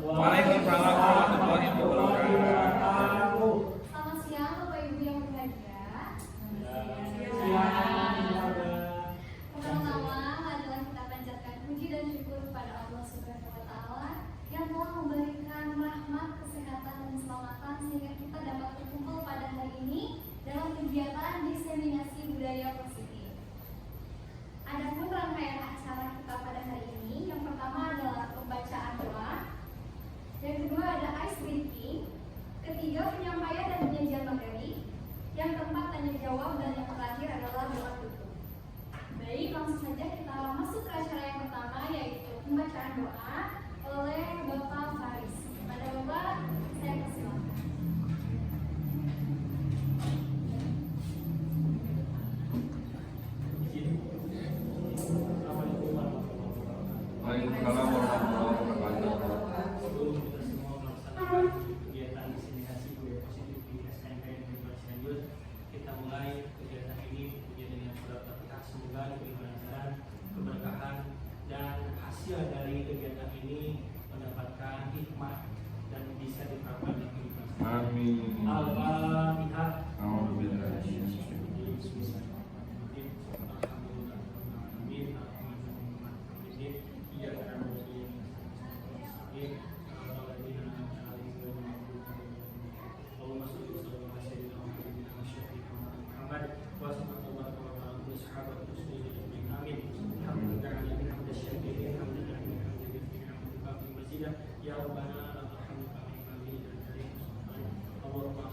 Waalaikumsalam warahmatullahi wabarakatuh. Selamat siang Bapak Ibu yang berbahagia. Pertama-tama marilah kita panjatkan puji dan syukur kepada Allah Subhanahu wa taala yang telah memberikan rahmat, kesehatan dan keselamatan sehingga kita dapat berkumpul pada hari ini dalam kegiatan diseminasi budaya positif. Adapun rangkaian acara kita pada hari ini, yang pertama adalah pembacaan doa, yang kedua ada ice breaking, ketiga penyampaian dan penyajian materi, yang keempat tanya jawab, dan yang terakhir adalah doa tutup. Baik, langsung saja kita masuk ke acara yang pertama, yaitu pembacaan doa oleh Bapak Faris. Pada Bapak, saya persilakan. Waalaikumsalam warahmatullahi wabarakatuh. Kegiatan diseminasi budaya positif di SMK Negeri Cianjur. Kita mulai kegiatan ini dengan surat Fatihah. Semoga diberi kelancaran, keberkahan, dan hasil dari kegiatan ini mendapatkan hikmah dan bisa diterapkan di kehidupan. Amin. Al-Fatihah. Ya Rabbana la tahmil kami Allahumma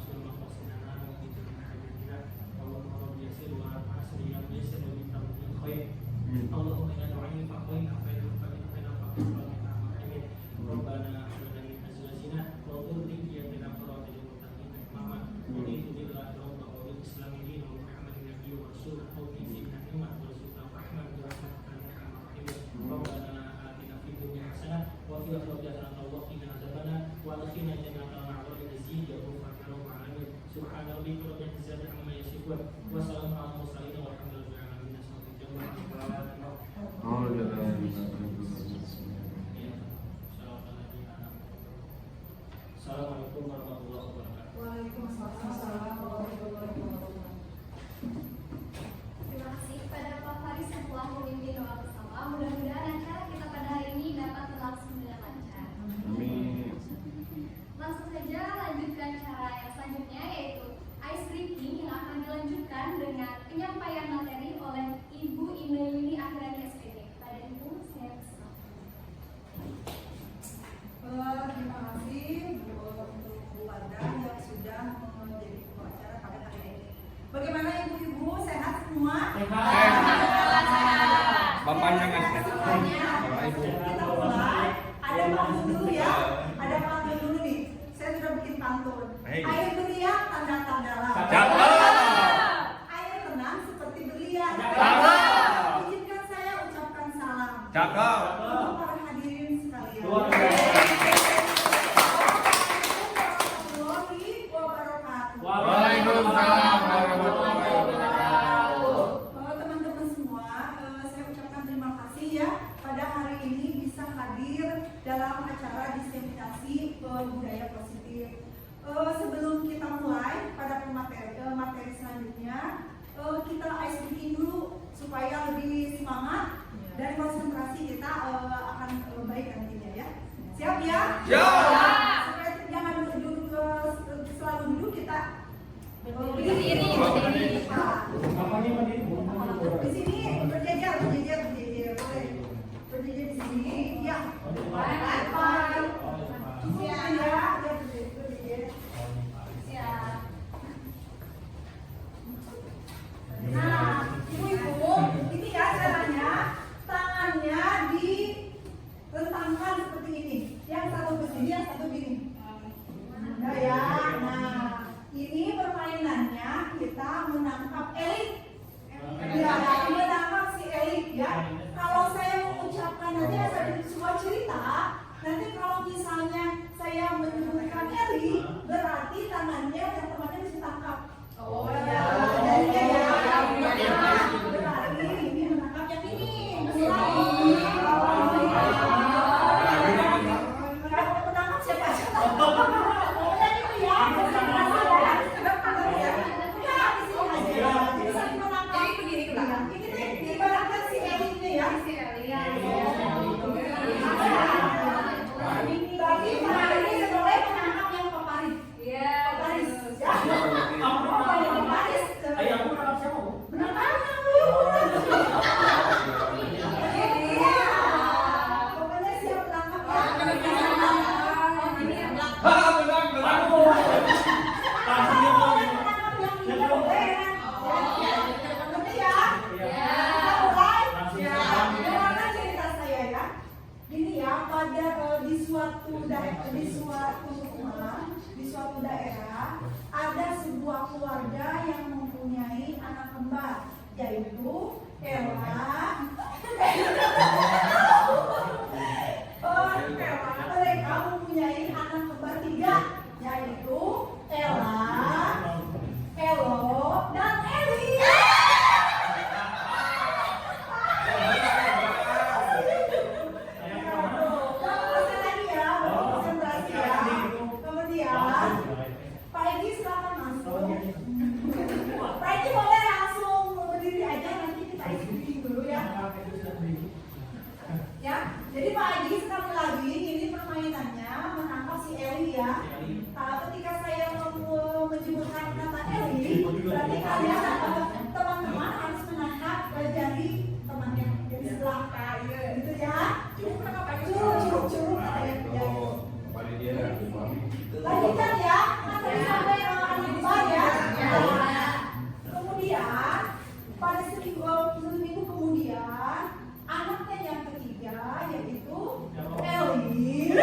Bapaknya ngasih. Semuanya. Bapak Ibu. Kita mulai. Ada pantun dulu ya. Ada pantun dulu nih. Saya sudah bikin pantun. Hei. Air belia tanda-tanda lah. Cakep. Air tenang seperti belia. Cakep. Izinkan saya ucapkan salam. Cakep. Untuk para hadirin sekalian. Luar biasa. Warahmatullahi wabarakatuh. Waalaikumsalam warahmatullahi wabarakatuh. Teman-teman semua, saya ucapkan terima kasih ya pada hari ini bisa hadir dalam acara diseminasi budaya positif. Sebelum kita mulai pada materi selanjutnya, kita ice breaking dulu supaya lebih semangat dan konsentrasi kita akan baik nantinya ya. Siap ya? Siap. Supaya jangan duduk selalu duduk kita Berdiri. di sini berjejer boleh berjejer di sini ya. Bye. Ya, berjejer. Siap. Nah, ibu-ibu, ini ya caranya tangannya direntangkan seperti ini. Yang satu ke sini, yang satu gini. Nah ya, nah ini permainannya kita menangkap elit. Ya, menangkap si elit ya. Kalau saya mengucapkan nanti ada sebuah cerita, nanti kalau misalnya saya menyebutkan elit, berarti tangannya dan temannya bisa tangkap. Oh ya, jadinya ya. Berarti ini menangkap yang ini. Menangkap siapa aja? Pokoknya gitu ya. Di suatu daerah ada sebuah keluarga yang mempunyai anak kembar, yaitu Ella. Mereka mempunyai anak kembar 3, yaitu Ella, Elo, dan Eli. Pak Edi silakan masuk. Pak Edi boleh langsung berdiri aja, nanti kita isi dulu ya. Ya, jadi Pak Edi sekali lagi ini permainannya menangkap si Eli ya. Ketika saya menyebutkan kata Eli, berarti kalian teman-teman harus menangkap jari temannya dari sebelah gitu ya. Curug lanjutkan ya, nanti sampai anak kembar ya. Kemudian pada seminggu kemudian anaknya yang ketiga yaitu Eli.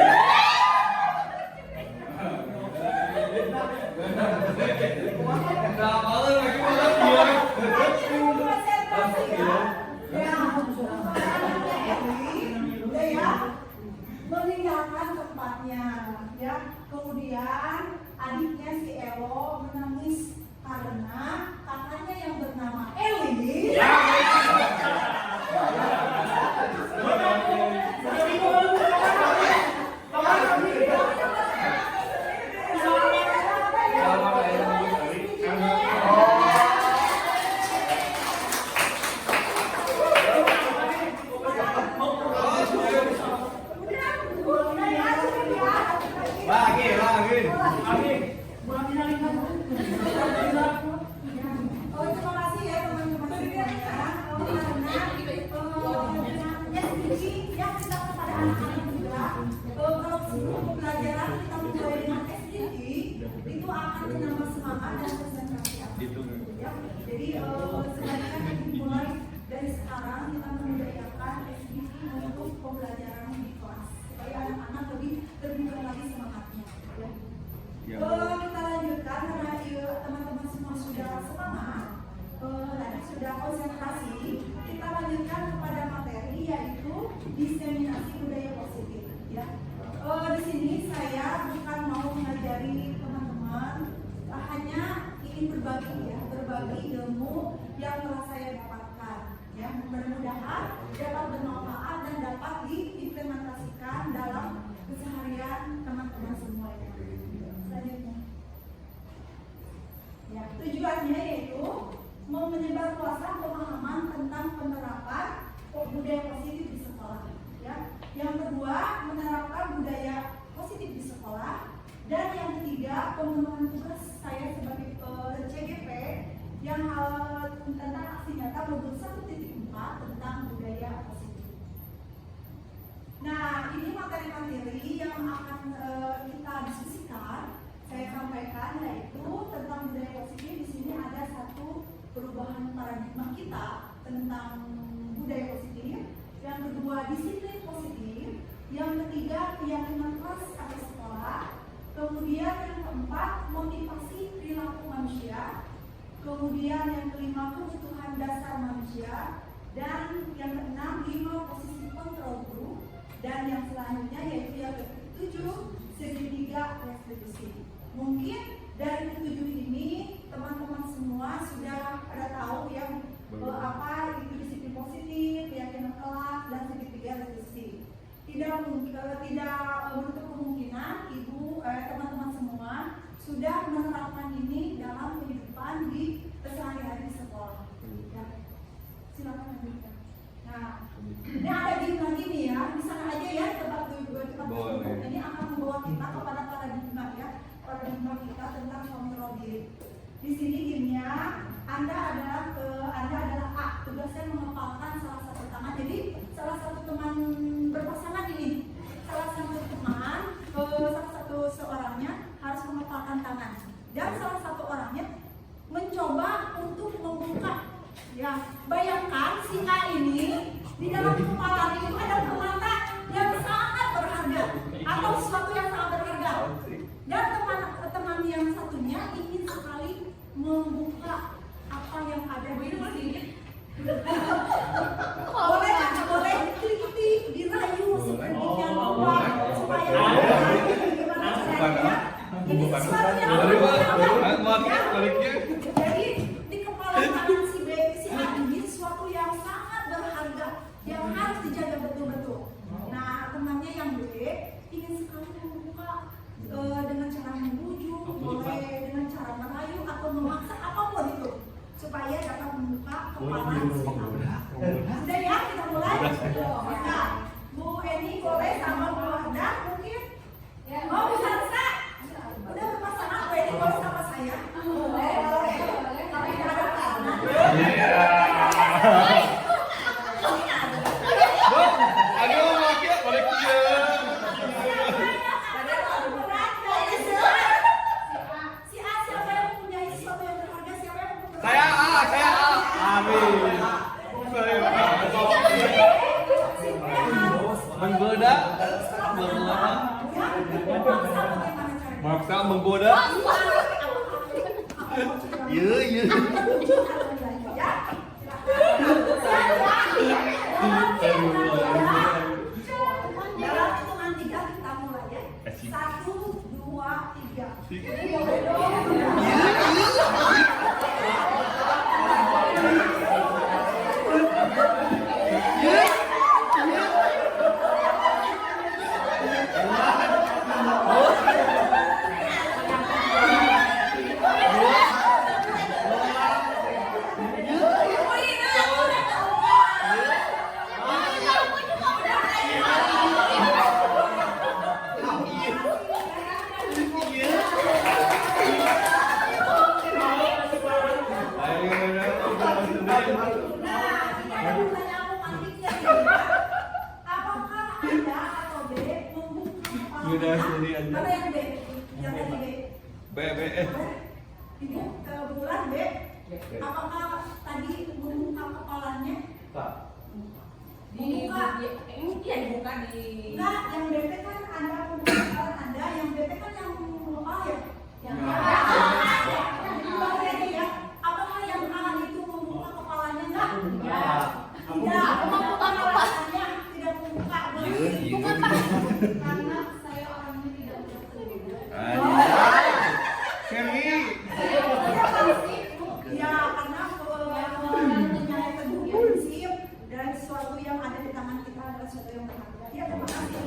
Meninggalkan tempatnya ya. Kemudian adiknya si Elo menangis karena kakaknya yang bernama Eli terima kasih ya teman-teman semuanya. Yang kita kepada anak-anak juga, kalau sebelum pembelajaran kita mulai dengan SDG, itu akan menambah semangat dan konsentrasi ya. Jadi sebaiknya mulai dari sekarang kita memudahkan mudah-mudahan dapat bermanfaat dan dapat diimplementasikan dalam keseharian teman-teman semua ya. Selanjutnya, ya, tujuannya yaitu menyebarluaskan pemahaman tentang penerapan budaya positif di sekolah. Ya. Yang kedua, menerapkan budaya positif di sekolah. Dan yang ketiga, pemenuhan tugas saya sebagai CGP yang tentang aksi nyata modul 1.4 tentang budaya positif. Nah, ini materi-materi yang akan kita diskusikan. Saya sampaikan yaitu tentang budaya positif. Di sini ada satu perubahan paradigma kita tentang budaya positif. Yang kedua, disiplin positif. Yang ketiga, keyakinan kelas atau sekolah. Kemudian yang keempat, motivasi perilaku manusia. Kemudian yang kelima, kebutuhan dasar manusia. Dan yang keenam, 5 posisi kontrol group. Dan yang selanjutnya yaitu yang ketujuh, segitiga restitusi. Mungkin dari ketujuh ini teman-teman semua sudah pada tahu yang apa itu disiplin positif, keyakinan kelas, dan segitiga restitusi. Tidak menutup kemungkinan ibu teman-teman semua sudah menerapkan ini dalam kehidupan di sehari-hari di sekolah. Ya. Silakan lanjutkan. Nah, ini ada game lagi nih ya, di sana aja ya tempat duduk. Ini akan membawa kita kepada paradigma ya, paradigma kita tentang kontrol diri. Di sini gamenya Anda adalah A, tugasnya menghafalkan salah satu tangan. Jadi salah satu teman berpasangan ini, salah satu seorangnya harus menghafalkan tangan dan salah satu orangnya mencoba untuk membuka. Ya, bayangkan si A ini di dalam kepala itu ada permata yang sangat berharga atau sesuatu yang sangat berharga. Dan teman yang satunya ingin sekali membuka apa yang ada di sini. Boleh dirayu sedemikian rupa supaya gimana caranya? Ini sesuatu yang jadi di kepala tangan si A ini sesuatu yang sangat berharga yang harus dijaga betul-betul. Nah, temannya yang B ingin sekali membuka dengan cara membujuk, boleh dengan cara merayu atau memaksa apapun itu supaya dapat membuka kepala si A. Sudah ya, kita mulai. Nah, Bu Eni boleh sama Bu Wanda mungkin? Oh, bisa. Udah berpasangan, Bu Eni boleh sama saya? Boleh. Tapi tidak ada karena. Aduh, makin balik dia. Si A siapa yang punya sesuatu yang berharga? Siapa yang punya? Saya A. Amin. Menggoda. Maksa menggoda. Iya. Dalam hitungan 3 kita mulai ya. 1, 2, 3. Boleh dong. Mana yang B? Yang tadi B. B. Ibu kebetulan B. Apakah tadi membuka kepalanya? Dibuka. Iya dibuka di. Enggak, yang BP kan Anda membuka kepala Anda, yang BP kan yang kepala ya. Yang ya. Apakah yang A itu membuka kepalanya enggak? Tidak. Membuka kepalanya, tidak membuka. Bukan Pak. Karena saya orangnya tidak ya, karena prinsip dan sesuatu yang berharga. Ya, terima kasih.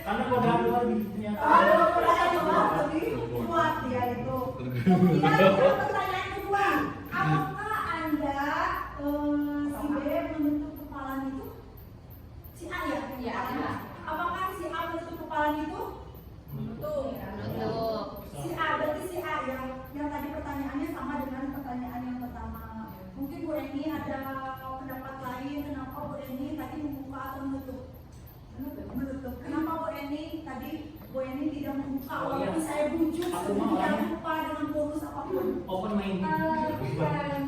Karena modal lebih ternyata. Oh, modal lebih kuat dia itu. Kemudian pertanyaan kedua, apakah Anda si B menutup kepala itu? Si A ya? Iya. Apakah si A menutup kepala itu? Menutup. Si A, berarti si A yang tadi pertanyaannya sama dengan pertanyaan yang pertama. Mungkin Bu Eni ada pendapat lain, kenapa Bu Eni tadi membuka atau menutup? Menutup. Kenapa Bu Eni tadi Bu Eni tidak membuka walaupun saya bujuk sedemikian rupa dengan bonus apapun? Open main. Karena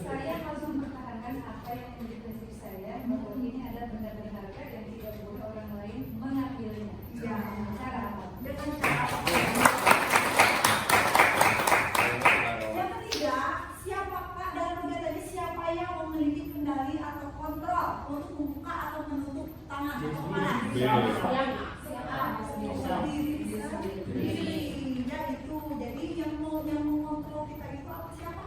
saya harus mempertahankan apa yang menjadi prinsip saya bahwa ini adalah benda berharga dan tidak boleh orang lain mengambilnya. Ya, Cara apa? dengan cara apa? Yang ketiga, siapakah dalam kegiatan ini siapa yang memiliki kendali atau kontrol untuk membuka atau menutup tangan atau kepala? Diri, ya itu. Jadi yang mengontrol kita itu apa siapa?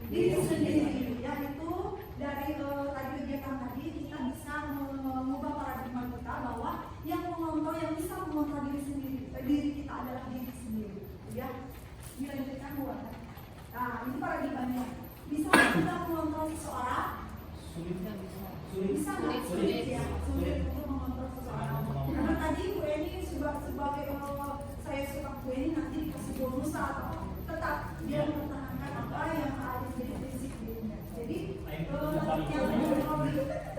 Diri sendiri. Ya itu dari tadi kegiatan tadi kita bisa mengubah paradigma kita bahwa yang mengontrol, yang bisa mengontrol diri sendiri, diri kita adalah diri sendiri. Ya, dilanjutkan buat. Nah, ini paradigmanya. Bisa kita mengontrol seseorang? Bisa nggak? Sulit ya, sulit untuk mengontrol seseorang. Karena tadi Bu Eni sebagai saya suka Bu Eni nanti dikasih bonus atau tetap dia mempertahankan apa yang ada di prinsip dirinya. Jadi yang mengontrol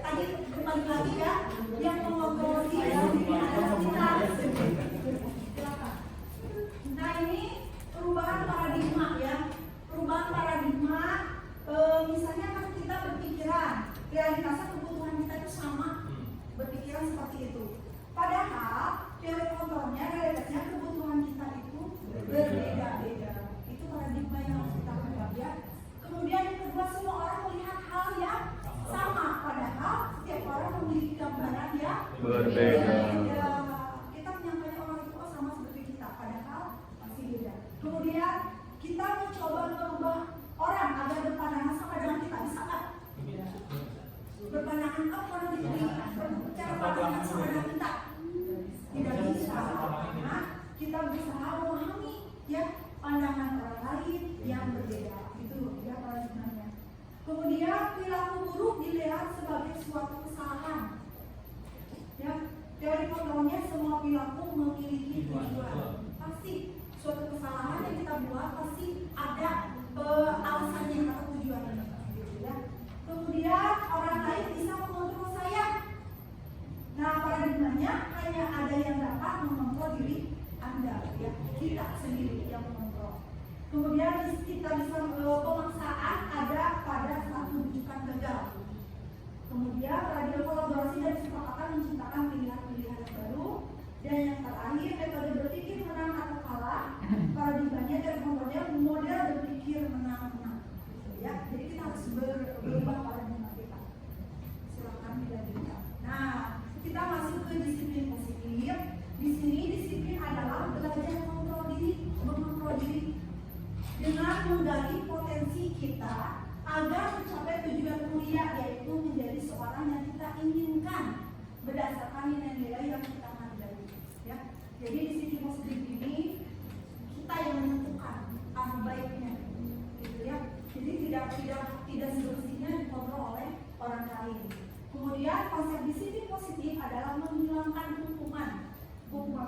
tadi kembali lagi ya, yang mengontrol diri adalah kita sendiri. Silakan. Nah ini perubahan paradigma ya, perubahan paradigma. Misalnya kan kita berpikiran realitasnya kebutuhan kita itu sama, berpikiran seperti itu. Padahal teori kontrolnya realitasnya kebutuhan kita itu berbeda-beda. Itu paradigma yang harus kita ubah ya. Kemudian yang kedua, semua orang melihat hal yang sama, padahal setiap orang memiliki gambaran yang berbeda. Kita menyampaikan orang itu sama seperti kita, padahal masih beda. Kemudian kita mencoba merubah orang agar berpandangan sama dengan kita, bisa nggak? Berpandangan apa cara pandangan sama dengan kita? Tidak bisa, karena kita berusaha memahami ya pandangan orang lain yang berbeda. Itu ya paradigmanya. Kemudian perilaku buruk dilihat sebagai suatu kesalahan. Ya, teori kontrolnya semua perilaku memiliki tujuan. Pasti suatu kesalahan yang kita buat pasti ada alasannya atau tujuannya. Gitu ya. Kemudian orang lain bisa mengontrol saya. Nah, paradigmanya hanya ada yang dapat mengontrol diri Anda, ya, kita sendiri yang mengontrol. Kemudian kita bisa pemaksaan ada pada saat menunjukkan gagal. Kemudian radio kolaborasi dan kesepakatan menciptakan pilihan-pilihan yang baru. Dan yang terakhir, metode berpikir menang atau kalah. Paradigmanya dan model berpikir menang-menang. Ya, jadi kita harus berubah paradigma kita. Silakan dilanjutkan. Nah, kita masuk ke disiplin positif. Di sini disiplin adalah belajar mengontrol diri dengan menggali potensi kita agar mencapai tujuan mulia, yaitu menjadi seorang yang kita inginkan berdasarkan nilai-nilai yang kita hargai. Ya, jadi disiplin positif ini kita yang menentukan apa baiknya, gitu ya. Jadi tidak semestinya dikontrol oleh orang lain. Kemudian konsep disiplin positif adalah menghilangkan hukuman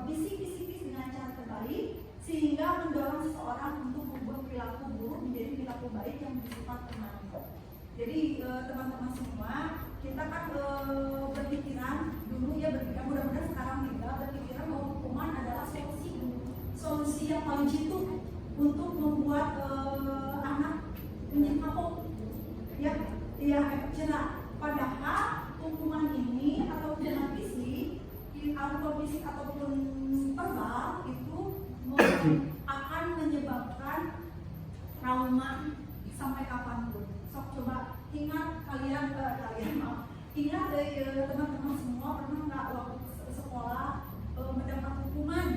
fisik dengan cara terbalik, sehingga mendorong seseorang untuk membuat perilaku buruk menjadi perilaku baik yang bersifat permanen. Jadi teman-teman semua, kita kan berpikiran dulu ya, mudah-mudahan sekarang kita berpikiran bahwa hukuman adalah solusi yang paling jitu untuk membuat anak menjadi mabuk, ya efek jerah. Padahal hukuman ini atau hukuman fisik ataupun verbal itu akan menyebabkan trauma sampai kapanpun. Sok coba ingat ingat teman-teman semua pernah nggak waktu sekolah mendapat hukuman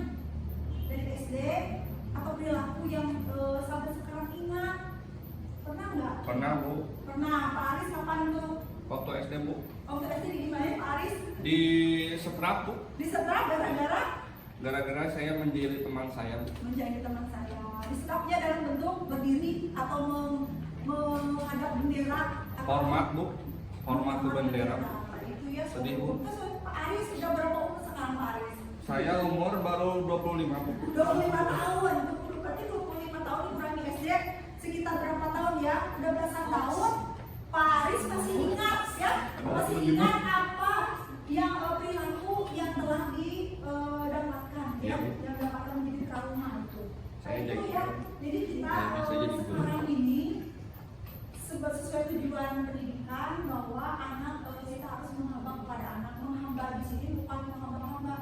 dari SD atau perilaku yang sampai sekarang ingat, pernah nggak? Pernah Bu, Pernah. Pak Aris kapan tuh? waktu SD Bu, Waktu SD di gimana Pak Aris? di setrap Bu, Disetrap gara-gara gara-gara saya menjadi teman saya Bu. menjadi teman saya. Disetrapnya dalam bentuk berdiri atau menghadap bendera. atau- Hormat Bu, hormat ke bendera. Itu ya. Sedih, Bu. Terus Pak Aris sudah berapa umur sekarang Pak Aris? Saya umur baru 25 Bu. 25 tahun. Berarti 25 tahun dikurangi SD sekitar berapa tahun ya? Udah belasan tahun. Pak Aris masih ingat ya? Masih ingat apa yang perilaku yang telah didapatkan Iya, ya? Bu. Yang dapatkan menjadi trauma itu. Saya Itu jadi ya. Jadi kita Kayaknya saya jadi guru. sekarang ini sesuai tujuan pendidikan bahwa anak kita harus menghamba kepada anak. Menghamba di sini bukan menghamba-hamba,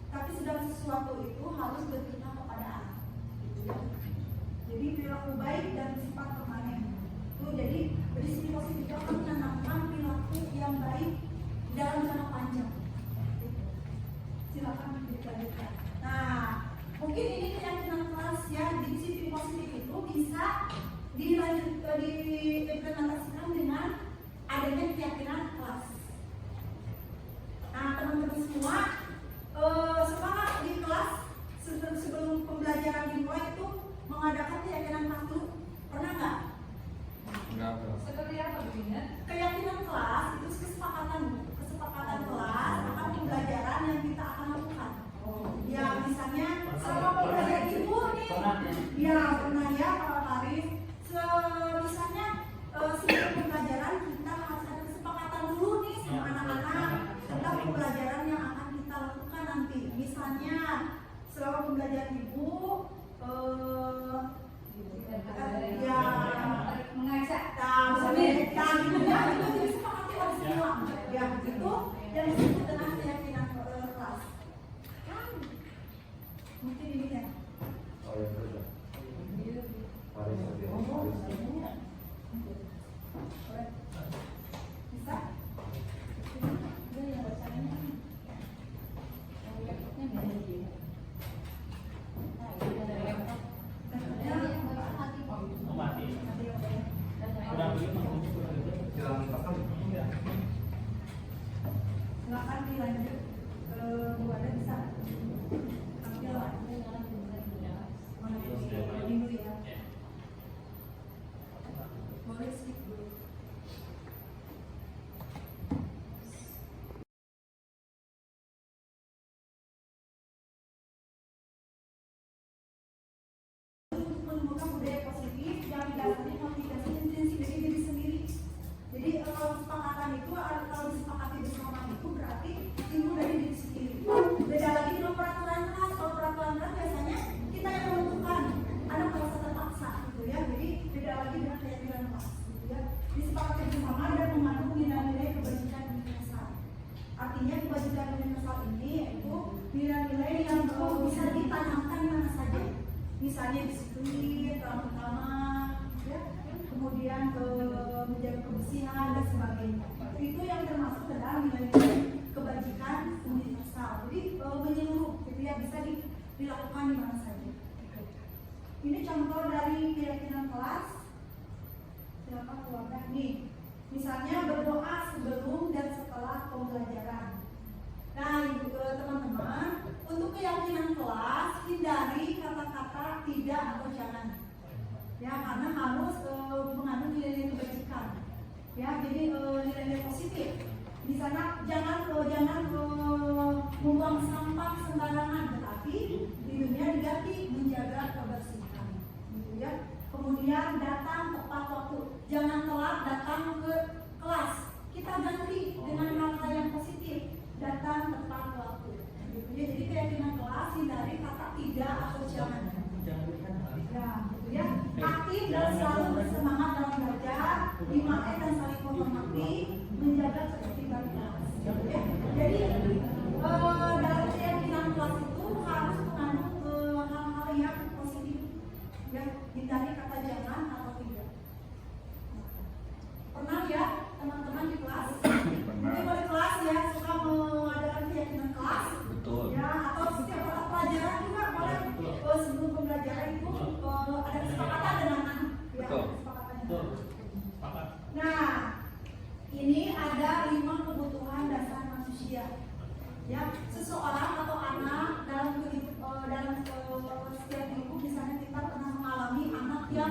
tapi segala sesuatu itu harus berpihak kepada anak. Gitu ya. Jadi perilaku baik dan sifat permanen. Itu jadi berdisiplin positif itu akan menanamkan perilaku yang baik dalam jangka panjang. Gitu. Silakan dilanjutkan. Nah, mungkin ini keyakinan kelas ya, di disiplin positif itu bisa diimplementasikan dengan adanya keyakinan kelas. Nah, teman-teman semua, semangat di kelas sebelum pembelajaran dimulai itu mengadakan keyakinan kelas dulu. Pernah nggak? Enggak Bu. Seperti apa begini? Keyakinan kelas itu kesepakatan kelas akan pembelajaran yang kita akan lakukan. Ya, misalnya selama pembelajaran ibu nih, ya pernah ya Pak Faris. Misalnya sebelum pembelajaran kita harus ada kesepakatan dulu nih sama anak-anak tentang pembelajaran yang akan kita lakukan nanti. Misalnya selama pembelajaran ibu, ya Mengajak. gitu ya, itu disepakati harus semua. Ya begitu yang disebut dengan keyakinan kelas. Mungkin ini ya. Oh ya terus ya. Paris aja. Bisa? Mati. Udah begitu. Jalan tekan. Silakan dilanjut ke Bu Ada bisa. Ambil lah. Mana ini dulu ya. Boleh skip dulu. Untuk menemukan budaya positif yang didasari motivasi intrinsik dari diri sendiri. Jadi kesepakatan itu kalau disepakati bersama itu berarti timbul dari diri sendiri. Beda lagi dengan peraturan kelas. Kalau peraturan kelas biasanya kita yang menentukan, anak merasa terpaksa gitu ya. Jadi beda lagi dengan keyakinan kelas gitu ya. Disepakati bersama dan mengandung nilai-nilai kebajikan universal. Artinya kebajikan universal ini yaitu nilai-nilai yang bisa ditanamkan di mana saja. Misalnya disiplin, ramah-tamah, ya, kemudian menjaga kebersihan dan sebagainya. Itu yang termasuk ke dalam nilai-nilai kebajikan universal. Jadi menyeluruh, gitu ya, bisa dilakukan di mana saja. Ini contoh dari keyakinan kelas. Silakan keluarga nih. Misalnya berdoa sebelum dan setelah pembelajaran. Nah, teman-teman, untuk keyakinan kelas hindari kata-kata tidak atau jangan. Ya, karena harus mengandung nilai-nilai kebajikan. Ya, jadi nilai-nilai positif. Di sana jangan membuang sampah sembarangan, tetapi di dunia diganti menjaga kebersihan. Gitu ya. Kemudian datang tepat waktu. Jangan telat datang ke kelas. Kita ganti dengan hal-hal yang positif. Datang tepat waktu. Gitu ya. Jadi keyakinan kelas hindari kata tidak atau jangan. Ya, gitu ya. Aktif dan selalu bersemangat dalam belajar, 5S dan saling menghormati, menjaga ketertiban kelas. Ya. Jadi dalam keyakinan kelas itu harus mengandung hal-hal yang positif. Ya, hindari kata jangan atau tidak. Pernah ya teman-teman di kelas? Mungkin di kelas ya suka mengadakan keyakinan kelas. Betul. Ya, atau setiap pelajaran juga boleh sebelum pembelajaran itu ada kesepakatan dengan anak. Ya, Betul. kesepakatan dengan Betul. anak. seseorang atau anak dalam setiap minggu misalnya kita pernah mengalami anak yang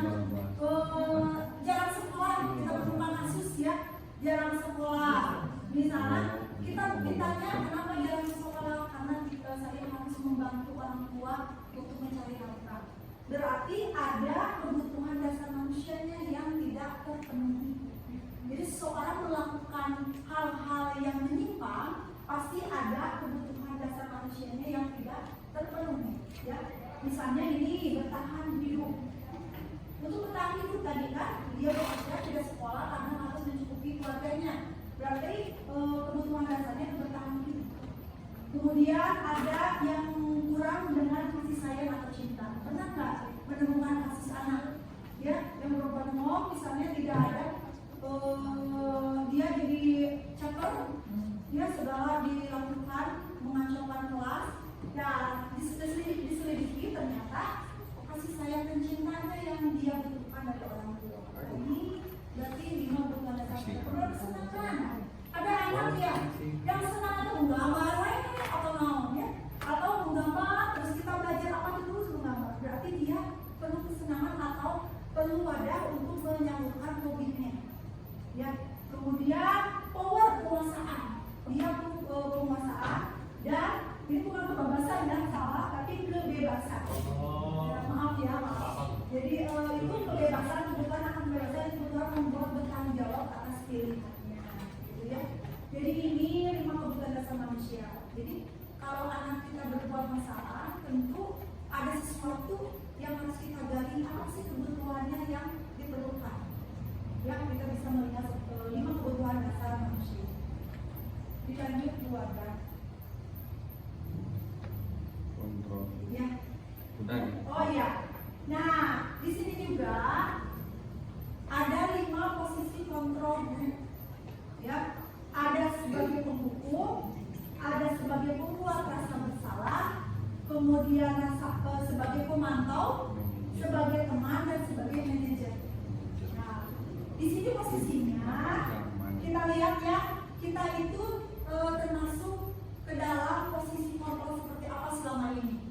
jarang sekolah, kita menemukan kasus ya jarang sekolah. Misalnya kita ditanya kenapa jarang sekolah, karena saya harus membantu orang tua untuk mencari nafkah. Berarti ada kebutuhan dasar manusianya yang tidak terpenuhi. Jadi seseorang melakukan hal-hal yang menyimpang, pasti ada kebutuhan dasar manusianya yang tidak terpenuhi. Ya, misalnya ini bertahan hidup. Untuk bertahan hidup tadi kan dia bekerja tidak sekolah karena harus mencukupi keluarganya. Berarti kebutuhan dasarnya itu bertahan hidup. Kemudian ada yang kurang dengan kasih sayang atau cinta. Pernah nggak menemukan kasus anak ya yang berbengong misalnya tidak ada dia jadi caper, dia segala dilakukan mengacaukan kelas dan diselidiki ternyata kasih sayang dan cintanya yang dia butuhkan dari orang tua. Ini berarti 5 bulan dasar kesenangan. Ada anak yang senang atau menggambar atau naon ya, atau menggambar terus kita belajar apa terus menggambar. Berarti dia penuh kesenangan atau perlu wadah untuk menyalurkan hobinya. Ya, kemudian power penguasaan, dia penguasaan dan ini bukan kebebasan dan salah, tapi kebebasan. Ya, maaf. Jadi itu kebebasan bukan akan kebebasan, itu bukan membuat bertanggung jawab atas pilihannya. Gitu ya. Jadi ini 5 kebutuhan dasar manusia. Jadi kalau anak kita berbuat masalah, tentu ada sesuatu yang harus kita gali, apa sih kebutuhannya yang diperlukan. Yang kita bisa melihat 5 kebutuhan dasar manusia. Dilanjut keluarga. Kontrol. Ya. Udah nih. Oh iya. Nah, di sini juga ada 5 posisi kontrol guru. Ya. Ada sebagai penghukum, ada sebagai pembuat rasa bersalah, kemudian sebagai pemantau, sebagai teman dan sebagai manajer. Nah, di sini posisinya kita lihat ya, kita itu termasuk ke dalam posisi kontrol seperti apa selama ini.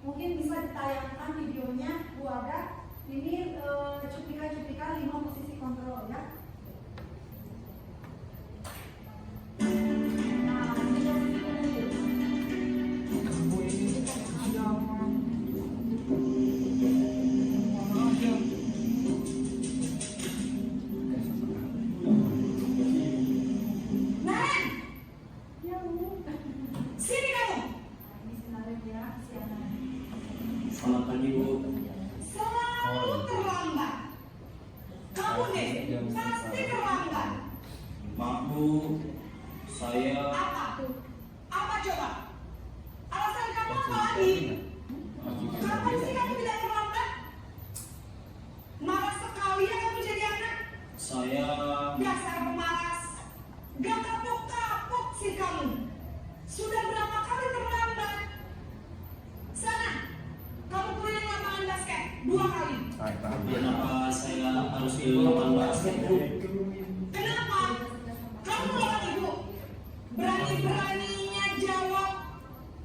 Mungkin bisa ditayangkan videonya, Bu Ada. Ini cuplikan 5 posisi kontrol ya. Nah, ini posisi kontrol. Selamat pagi Bu. Selalu terlambat. Kamu nih pasti terlambat. Maaf Bu, saya Apa tuh? Apa coba? Alasan kamu apa lagi? Kapan sih kamu tidak terlambat? Malas sekali ya kamu jadi anak. saya Dasar pemalas. Gak kapok-kapok sih kamu. Sudah berapa kali terlambat? Sana, kamu keliling lapangan basket 2 kali. kenapa saya harus di lapangan basket Bu? Kenapa? Kamu melawan ibu. Berani-beraninya jawab.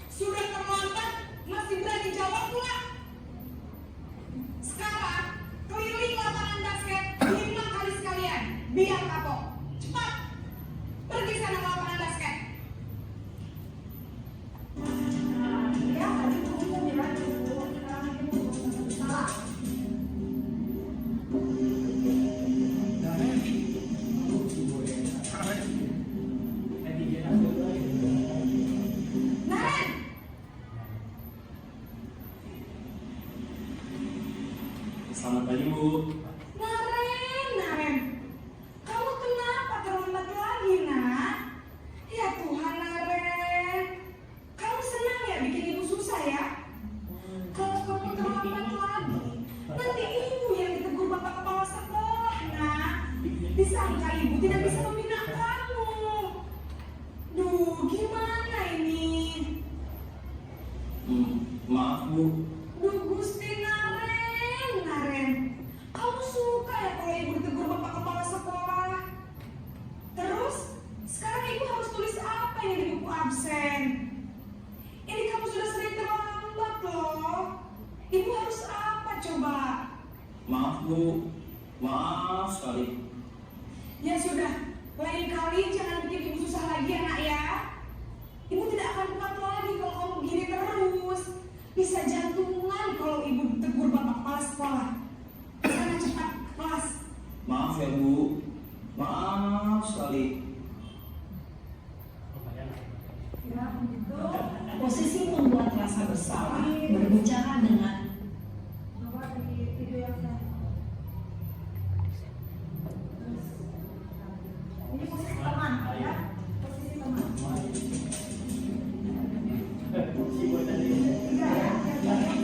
Sudah terlambat, masih berani jawab pula. Sekarang, keliling lapangan basket 5 kali sekalian. Biar kapok. Cepat. Pergi sana ke lapangan basket. Nah, dia tadi hukum ya. Sekarang ini hukum salah. Naren! Selamat pagi Bu. Naren, kamu kenapa terlambat lagi, nak? Ya Tuhan, Naren, kamu senang ya bikin ibu susah ya? Kalau kamu terlambat lagi, nanti ibu yang ditegur bapak kepala sekolah, nak. Disangka ibu tidak bisa membina kamu. Duh, gimana ini? Maaf Bu. Duh, Gusti Naren, kamu suka ya kalau ibu ditegur bapak kepala sekolah? Terus, sekarang ibu harus tulis apa ini di buku absen? maaf sekali. Ya sudah, lain kali jangan bikin ibu susah lagi ya nak ya. Ibu tidak akan kuat lagi kalau kamu begini terus. Bisa jantungan kalau ibu tegur bapak kepala sekolah. Sana cepat kelas. Maaf ya Bu, maaf sekali. Ya begitu. Posisi membuat rasa bersalah, berbicara dengan Coba di video yang saya. Ini posisi teman ya, posisi teman. Iya ya, Naren,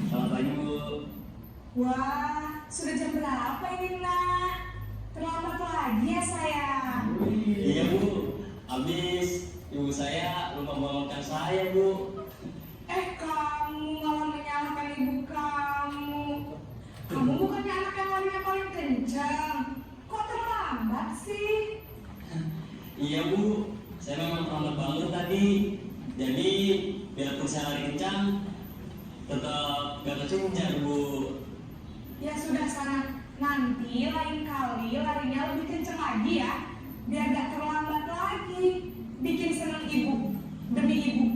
Selamat pagi Bu. wah sudah jam berapa ini nak? Terlambat lagi ya sayang. Iya Bu, habis ibu saya lupa bangunkan saya Bu. Kamu malah menyalahkan ibu kamu. Kamu bukannya anak yang larinya paling kencang. Kok terlambat sih? Iya Bu, saya memang terlambat bangun tadi. Jadi biarpun saya lari kencang, tetap gak kekejar Bu. Ya sudah sana. Nanti lain kali larinya lebih kencang lagi ya. Biar gak terlambat lagi. Bikin senang ibu. Demi ibu.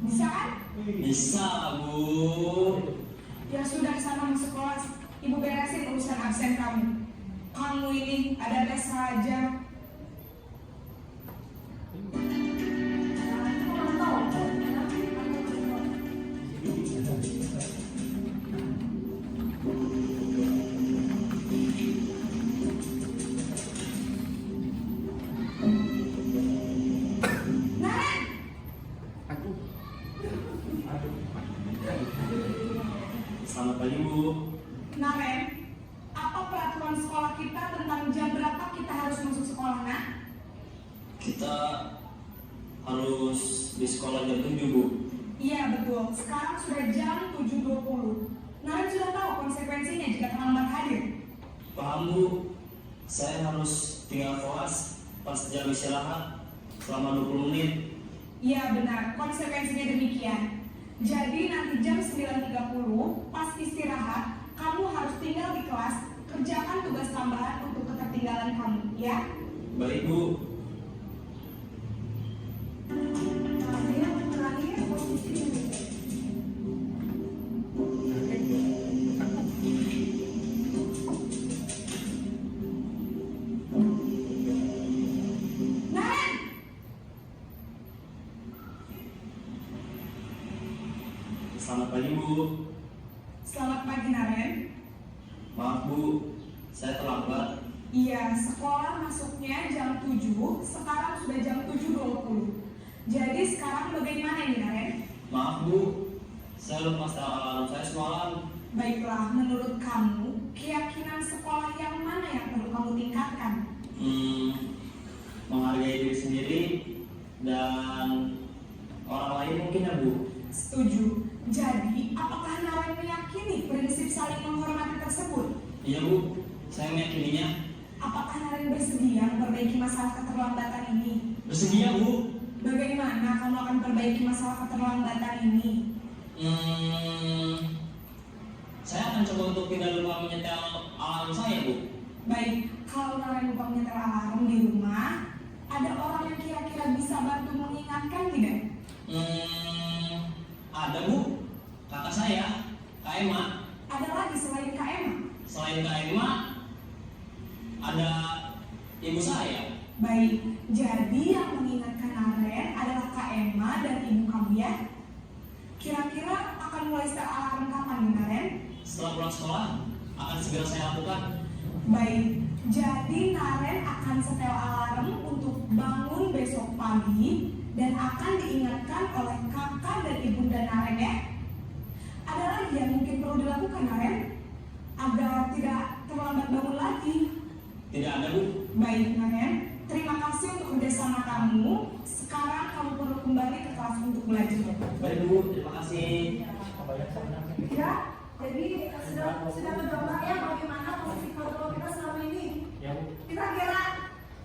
Bisa kan? Bisa Bu. Ya sudah sana masuk kelas. Ibu beresin urusan absen kamu. Kamu ini ada-ada saja. Selamat pagi Bu. Naren, apa peraturan sekolah kita tentang jam berapa kita harus masuk sekolah, nak? Kita harus di sekolah jam 7 Bu. Iya betul, sekarang sudah jam 7.20. Naren sudah tahu konsekuensinya jika terlambat hadir. Paham Bu, saya harus tinggal kelas pas jam istirahat selama 20 menit. Iya benar, konsekuensinya demikian. Jadi nanti jam 9.30 pas istirahat, kamu harus tinggal di kelas, kerjakan tugas tambahan untuk ketertinggalan kamu, ya? Baik Bu. Terakhir posisi Naren! Selamat pagi Bu. Selamat pagi Naren. Maaf Bu, saya terlambat. Iya, sekolah masuknya jam 7, sekarang sudah jam 7.20. Jadi sekarang bagaimana ini Naren? Maaf Bu, saya lupa setel alarm saya semalam. Baiklah, menurut kamu, keyakinan sekolah yang mana yang perlu kamu tingkatkan? Menghargai diri sendiri dan orang lain mungkin ya Bu. Setuju. Jadi, apakah Naren meyakini prinsip saling menghormati tersebut? Iya Bu, saya meyakininya. Apakah Naren bersedia memperbaiki masalah keterlambatan ini? Bersedia Bu. Bagaimana kamu akan perbaiki masalah keterlambatan ini? Saya akan coba untuk tidak lupa menyetel alarm saya Bu. Baik, kalau Naren lupa menyetel alarm di rumah, ada orang yang kira-kira bisa bantu mengingatkan tidak? Ada Bu, kakak saya, Kak Emma. Ada lagi selain Kak Emma? Selain Kak Emma, ada ibu saya. Baik, jadi yang mengingatkan Naren adalah Kak Emma dan ibu kamu ya? Kira-kira akan mulai setel alarm kapan nih Naren? Setelah pulang sekolah, akan segera saya lakukan. Baik, jadi Naren akan setel alarm untuk bangun besok pagi dan akan diingatkan oleh kakak dan ibunda Naren ya. Ada lagi yang mungkin perlu dilakukan Naren agar tidak terlambat bangun lagi? Tidak ada Bu. Baik Naren, terima kasih untuk kerjasama kamu. Sekarang kamu perlu kembali ke kelas untuk belajar. Baik Bu, terima kasih. Ya, jadi sudah mencoba ya bagaimana posisi foto kita selama ini. Ya Bu. Kira-kira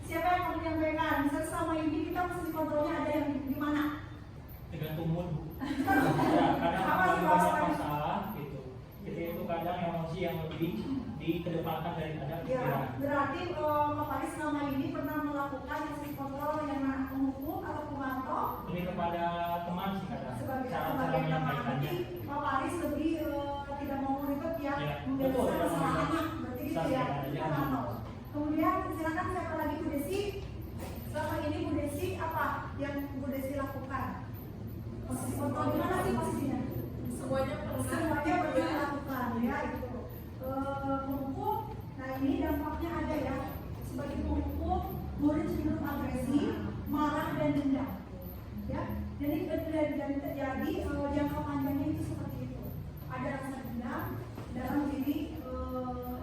siapa yang menyampaikan, misalnya selama ini kita posisi kontrolnya ada yang di mana? Tergantung mood Bu. Ya, kadang Apa sih banyak masalahnya? masalah gitu. Jadi itu kadang emosi yang lebih dikedepankan daripada Ya, pikiran. berarti Pak Faris selama ini pernah melakukan posisi kontrol yang menghukum atau memantau Lebih kepada teman sih kadang. sebagai Cara-cara teman. menyampaikannya. Jadi Pak Faris lebih tidak mau ribet ya, Ya, membereskan betul. masalah anak, berarti gitu ya. Selesaikan aja. Kita pantau. Kemudian silakan siapa lagi Bu Desi? Selama ini Bu Desi apa yang Bu Desi lakukan? Posisi kontrol di mana sih posisinya? Semuanya Semuanya pernah dilakukan ya itu. Menghukum, nah ini dampaknya ada ya. Sebagai menghukum, murid cenderung agresif, marah dan dendam. Ya, jadi jangka panjangnya itu seperti itu. Ada rasa dendam dalam diri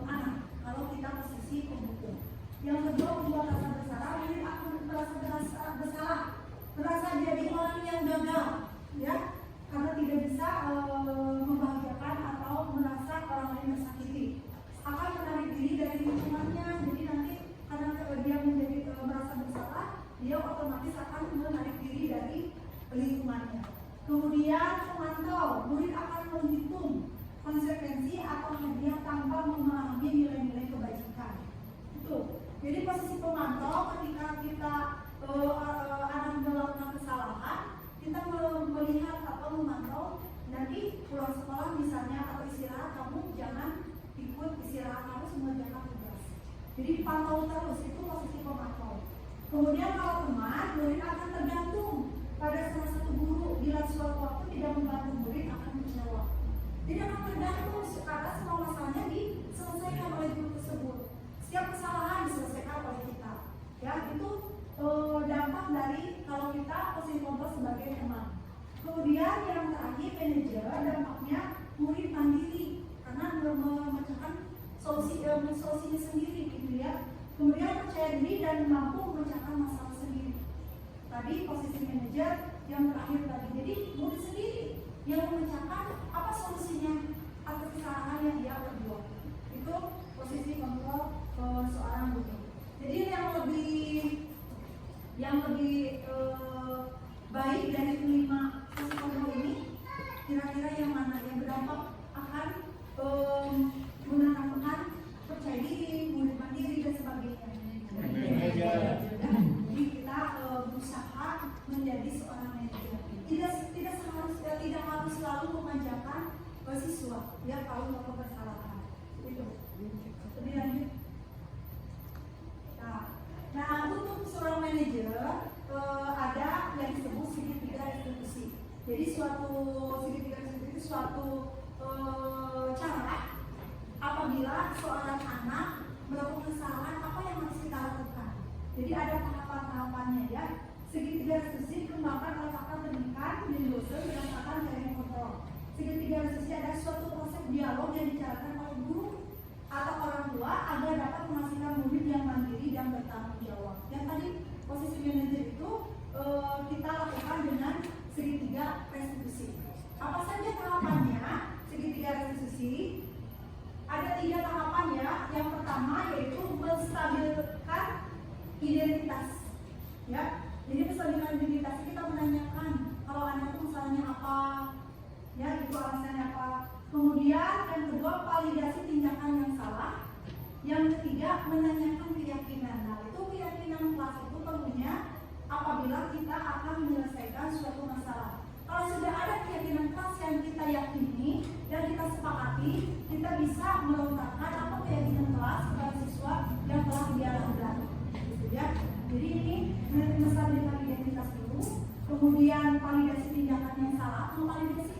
anak kalau kita posisi penghukum. Yang kedua, membuat rasa bersalah, murid akan merasa bersalah, merasa jadi orang yang gagal, ya, karena tidak bisa membahagiakan atau merasa orang lain tersakiti. Akan menarik diri dari lingkungannya, jadi nanti karena dia menjadi merasa bersalah, dia otomatis akan menarik diri dari lingkungannya. Kemudian memantau, murid akan menghitung konsekuensi atau hadiah tanpa memahami nilai-nilai kebajikan. Itu. Jadi posisi pemantau ketika kita anak melakukan kesalahan, kita melihat atau memantau nanti pulang sekolah misalnya atau istirahat, kamu jangan ikut istirahat, harus mengerjakan tugas. Jadi dipantau terus, itu posisi pemantau. Kemudian kalau teman, murid akan tergantung pada salah satu guru, bila suatu waktu tidak membantu murid akan kecewa. Jadi akan tergantung karena semua masalahnya diselesaikan oleh guru tersebut. Setiap kesalahan diselesaikan oleh kita. Ya, itu dampak dari kalau kita posisi kontrol sebagai teman. Kemudian yang terakhir manajer, dampaknya murid mandiri karena memecahkan solusinya sendiri gitu ya. Kemudian percaya diri dan mampu memecahkan masalah sendiri. Tadi posisi manajer yang terakhir tadi. Jadi murid sendiri yang memecahkan apa solusinya atas kesalahan yang dia perbuat. Itu posisi kontrol seorang guru. Jadi yang lebih baik dari 5 posisi kontrol ini, kira-kira yang mana yang berdampak akan menanamkan percaya diri, murid mandiri dan sebagainya. Jadi kita berusaha menjadi seorang manajer. Tidak harus selalu memanjakan siswa ya kalau melakukan kesalahan. Itu. Lebih lanjut. Nah, untuk seorang manajer ada yang disebut segitiga restitusi. Jadi segitiga restitusi itu suatu cara apabila seorang anak melakukan kesalahan, apa yang harus kita lakukan. Jadi ada tahapan-tahapannya ya. Segitiga restitusi dikembangkan oleh pakar pendidikan di dosen berdasarkan jaringan kontrol. Segitiga restitusi ada suatu proses dialog yang dibicarakan oleh guru atau orang tua agar dapat menghasilkan murid yang mandiri dan bertanggung jawab. Yang tadi posisi manajer itu kita lakukan dengan segitiga restitusi. Apa saja tahapannya segitiga restitusi? Ada 3 tahapan ya. Yang pertama yaitu menstabilkan identitas. Ya, jadi menstabilkan identitas kita menanyakan kalau anak itu masalahnya apa, ya itu alasannya apa. Kemudian yang kedua validasi tindakan yang salah. Yang ketiga menanyakan keyakinan. Nah itu keyakinan kelas itu perlunya apabila kita akan menyelesaikan suatu masalah. Kalau sudah ada keyakinan kelas yang kita yakini dan kita sepakati, kita bisa melontarkan apa keyakinan kelas kepada siswa yang telah dia lakukan. Gitu ya. Jadi ini menstabilkan identitas dulu, kemudian validasi tindakan yang salah. Validasi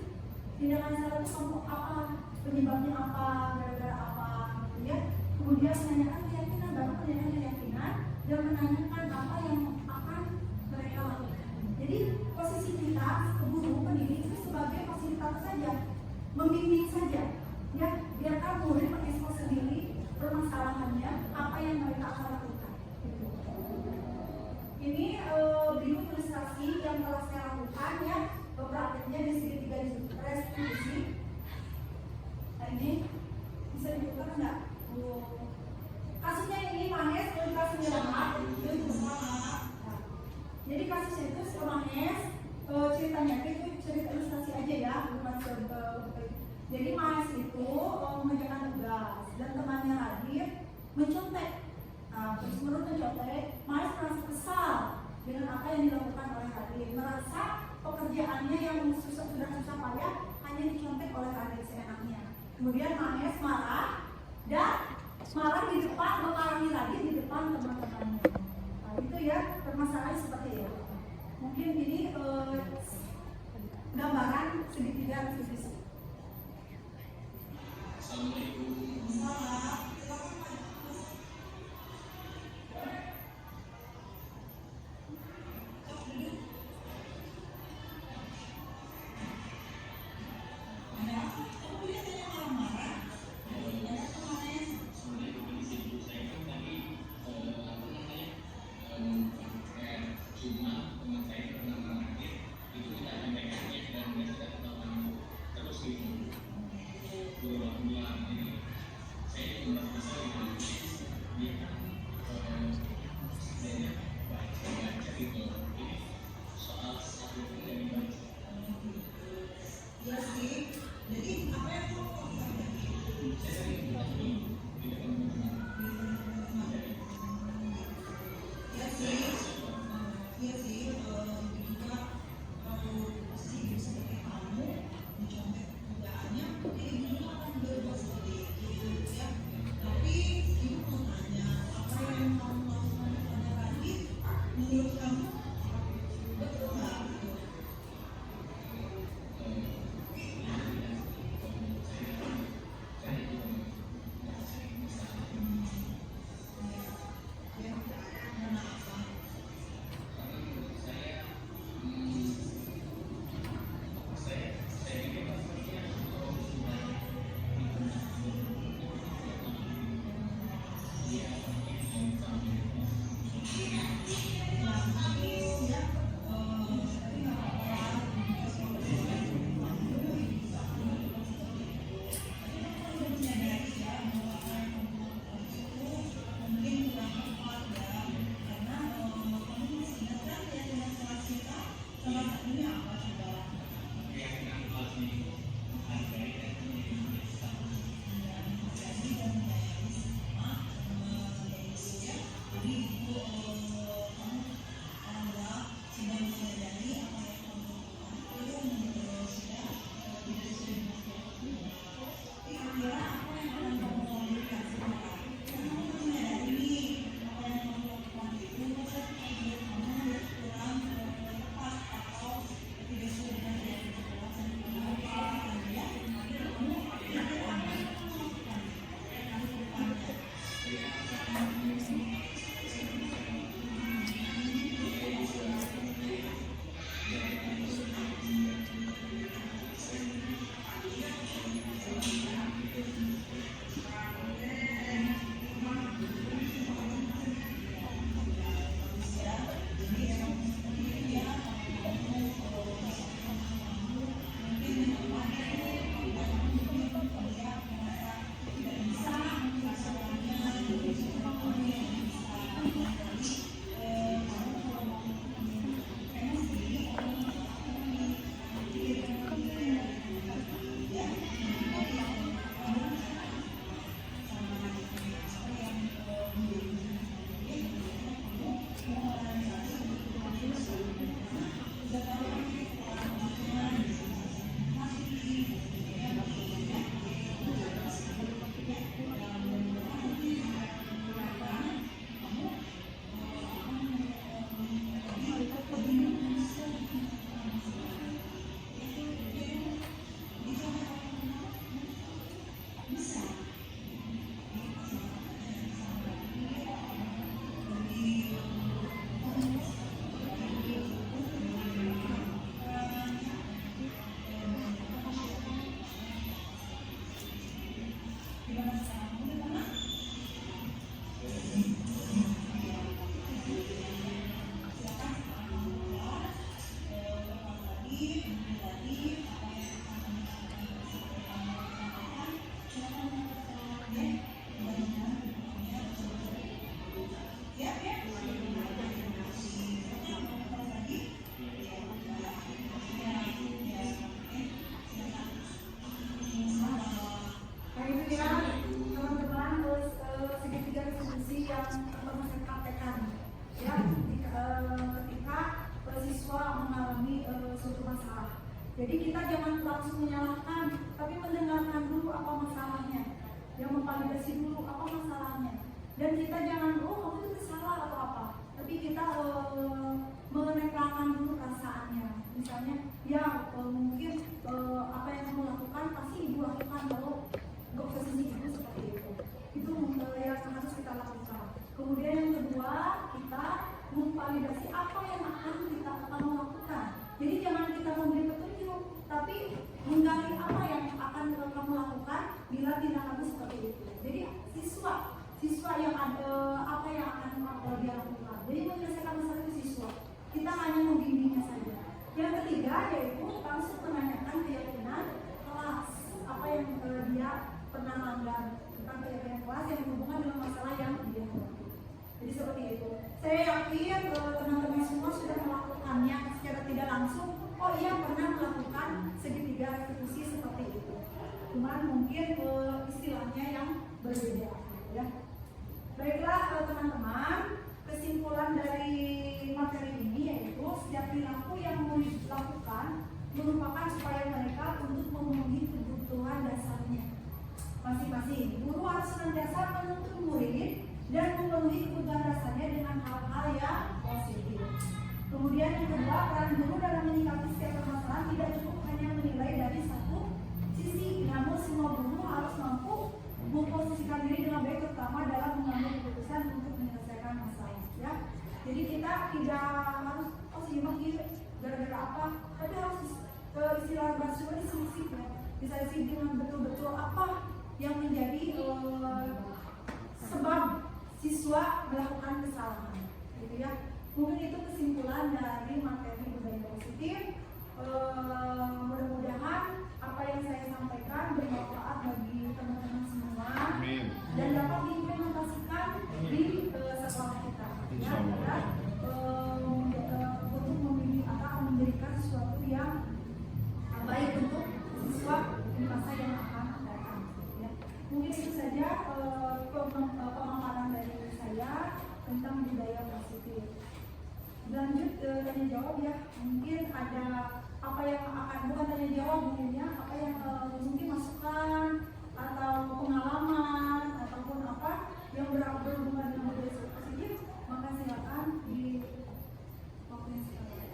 tindakan yang salah itu untuk apa, penyebabnya apa, gara-gara apa, gitu ya. Kemudian menanyakan keyakinan, baru menanyakan keyakinan dan menanyakan apa yang akan mereka lakukan. Jadi posisi kita guru pendidik itu sebagai fasilitator saja, membimbing saja, ya biarkan murid mengeksplor sendiri permasalahannya, apa yang mereka akan lakukan. Ini berikut ilustrasi yang telah saya lakukan ya, prakteknya di segitiga restitusi. Nah ini bisa dibuka enggak? Kasusnya ini Mahes kelas 9 A, kasusnya itu si Mahes ceritanya itu cerita ilustrasi aja ya, bukan jadi Mahes itu mengerjakan tugas dan temannya Radit mencontek. Nah, terus menurut mencontek, Mahes merasa kesal dengan apa yang dilakukan oleh Radit, merasa pekerjaannya yang sudah susah payah hanya dicontek oleh Radit seenaknya. Kemudian Mahes marah dan marah di depan, memarahi Radit di depan teman-temannya. Nah, itu ya permasalahan seperti itu. Mungkin ini gambaran segitiga revisi. Assalamualaikum. Jadi kita jangan langsung menyalahkan, tapi mendengarkan dulu apa masalahnya, yang memvalidasi dulu apa masalahnya. Dan kita jangan, oh kamu itu salah atau apa, tapi kita menetapkan dulu perasaannya. Misalnya, ya mungkin apa yang kamu lakukan pasti ibu lakukan, kalau untuk posisi ibu seperti itu. Itu yang harus kita lakukan. Kemudian yang kedua, kita memvalidasi apa yang akan kita lakukan. Jadi jangan kita memberi petunjuk, tapi menggali apa yang akan kamu lakukan bila tindakanmu seperti itu. Jadi siswa yang ada apa yang akan dia lakukan. Jadi menyelesaikan masalah itu siswa. Kita hanya membimbingnya saja. Yang ketiga yaitu langsung menanyakan keyakinan kelas, apa yang dia pernah langgar tentang keyakinan kelas yang berhubungan dengan masalah yang dia hadapi. Jadi seperti itu. Saya yakin teman-teman semua sudah melakukannya secara tidak langsung. Oh iya, pernah melakukan segitiga restitusi seperti itu. Cuman mungkin istilahnya yang berbeda, ya. Baiklah teman-teman, kesimpulan dari materi ini yaitu setiap perilaku yang murid lakukan merupakan upaya mereka untuk memenuhi kebutuhan dasarnya masing-masing. Guru harus senantiasa menuntun murid dan memenuhi kebutuhan dasarnya dengan hal-hal yang positif. Kemudian yang kedua, peran guru dalam menyikapi setiap permasalahan tidak cukup hanya menilai dari satu sisi, namun semua guru harus mampu memposisikan diri dengan baik, terutama dalam mengambil keputusan untuk menyelesaikan masalah. Ya, jadi kita tidak harus simak gara-gara apa, tapi harus istilah bahasa disisip ya, bisa disisip dengan betul-betul apa yang menjadi sebab siswa melakukan kesalahan, gitu ya. Mungkin itu kesimpulan dari materi budaya positif. Mudah-mudahan apa yang saya sampaikan bermanfaat bagi teman-teman semua. Amin. Dan dapat diimplementasikan di sekolah kita. Ya, adalah untuk memilih atau memberikan sesuatu yang baik untuk siswa di masa yang akan datang. Ya. Mungkin itu saja pemaparan dari saya tentang budaya positif. Lanjut tanya jawab ya, mungkin ada apa yang akan, bukan tanya jawab mungkinnya, apa yang mungkin masukan atau pengalaman ataupun apa yang berhubungan dengan budaya positif, maka silakan di waktunya sekarang.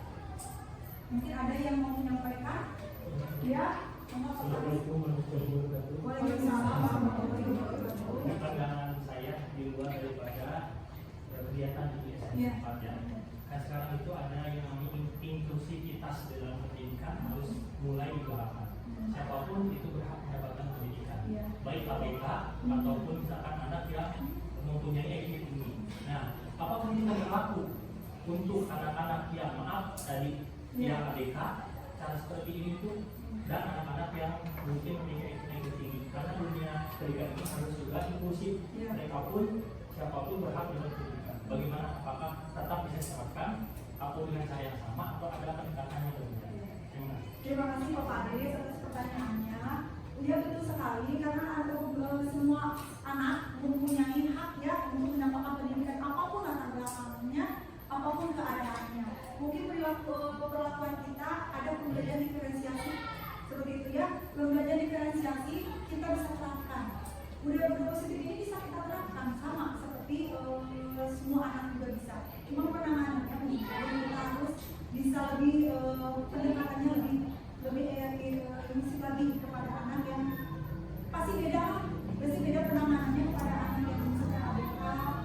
Mungkin ada yang mau menyampaikan, ya? Assalamualaikum warahmatullahi wabarakatuh. Waalaikumsalam warahmatullahi wabarakatuh. Pandangan saya di luar daripada kegiatan di Iya. tempatnya. Kan sekarang itu ada yang namanya inklusivitas dalam pendidikan harus mulai digalakkan. Siapapun itu berhak mendapatkan pendidikan, Iya. baik ABK ataupun misalkan anak yang mempunyai IQ tinggi. Nah, apakah kita berlaku untuk anak-anak yang maaf tadi yang ABK cara seperti ini tuh, dan anak-anak yang mungkin mempunyai IQ tinggi, karena dunia pendidikan ini harus juga inklusif. Iya. Mereka pun siapapun berhak dengan pendidikan. Bagaimana, apakah tetap bisa diterapkan atau dengan cara yang sama atau ada peningkatan yang berbeda? Terima kasih Bapak Aris atas pertanyaannya. Ya betul sekali, karena ada semua anak mempunyai hak ya untuk mendapatkan pendidikan apapun latar belakangnya, apapun keadaannya. Mungkin perlakuan kita ada pembelajaran diferensiasi seperti itu ya. Pembelajaran diferensiasi kita bisa terapkan. Budaya positif ini bisa kita terapkan sama seperti semua anak juga bisa. Cuma penanganannya mungkin kita harus bisa lebih pendekatannya lebih intensif lagi kepada anak yang pasti beda penanganannya kepada anak yang misalnya ABK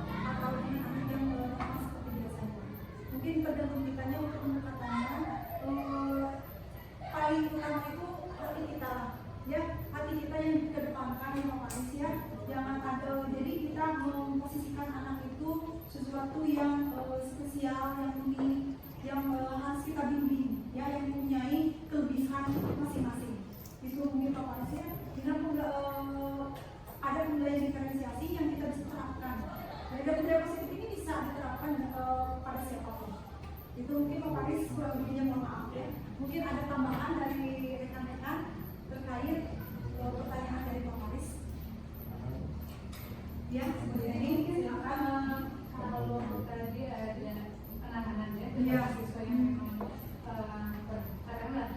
atau dengan anak yang normal seperti biasanya. Mungkin tergantung kitanya untuk pendekatannya. Paling utama itu hati kita ya, hati kita yang dikedepankan yang Paris ya. Jangan ada, jadi kita memposisikan anak itu sesuatu yang spesial, yang unik, yang harus kita bimbing ya, yang mempunyai kelebihan masing-masing. Itu mungkin Pak Paris ya. Dengan ada budaya diferensiasi yang kita bisa terapkan. Budaya positif ini bisa diterapkan pada siapapun. Itu mungkin Pak Paris kurang lebihnya, mohon maaf ya. Mungkin ada tambahan dari rekan-rekan terkait pertanyaan dari Pak Paris. Ya, ini silakan. Kalau tadi ada penanganan ya, Iya. siswa yang memang katakanlah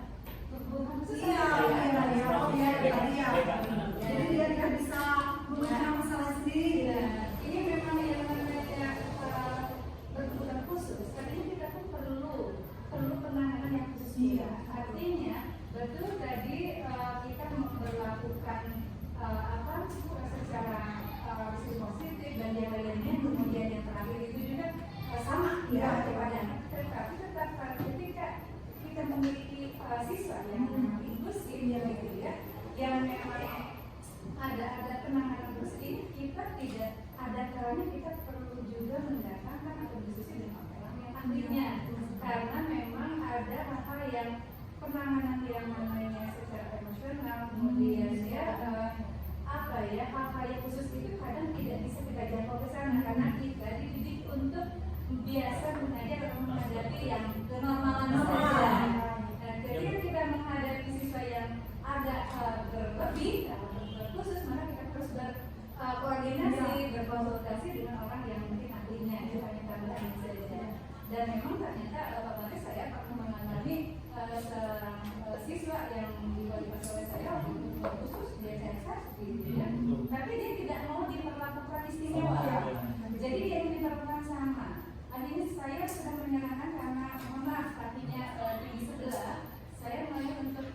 memiliki siswa yang inklusif gitu ya, yang memang ada penanganan khusus ini, kita tidak ada kalanya kita perlu juga mendatangkan atau diskusi dengan orang yang ahlinya, karena memang ada hal-hal yang penanganan yang namanya secara emosional, kemudian ya hal-hal yang khusus itu kadang tidak bisa kita jangkau ke sana karena kita dididik untuk biasa mengajar atau menghadapi yang kenormalan saja. Dan ketika kita menghadapi siswa yang agak berlebih atau berkhusus, maka kita harus berkoordinasi, berkonsultasi dengan orang yang mungkin ahlinya, hanya tambahan saja. Dan memang ternyata kemarin saya pernah mengalami seorang siswa yang diwajibkan oleh saya untuk khusus dia CSS gitu ya, tapi dia tidak mau diperlakukan istimewa, jadi dia diperlakukan sama. Akhirnya saya sudah menyerahkan karena mohon maaf kakinya di sebelah, saya mulai untuk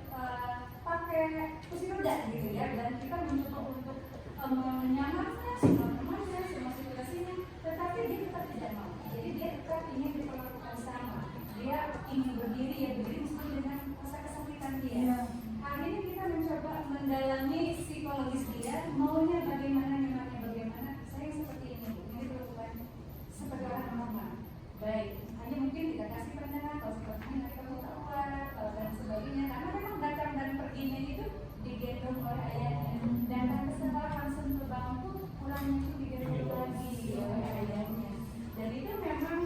pakai kursi roda gitu ya, dan kita mencoba untuk menyamarkan semua temannya, semua situasinya, tetapi dia tetap tidak mau. Jadi dia tetap ingin diperlakukan sama. Dia ingin berdiri ya berdiri meskipun dengan rasa kesakitan dia. Akhirnya kita mencoba mendalami psikologis dia, maunya bagaimana, memangnya bagaimana. Saya seperti ini, ini diperlakukan seperti orang normal. Baik, hanya mungkin tidak kasih pandangan, kalau sepertinya nanti kamu keluar, dan sebagainya. Karena memang datang dan perginya itu digendong oleh ayahnya, dan tanpa sempat langsung ke bangku, pulangnya itu digendong lagi oleh ayahnya. Dan itu memang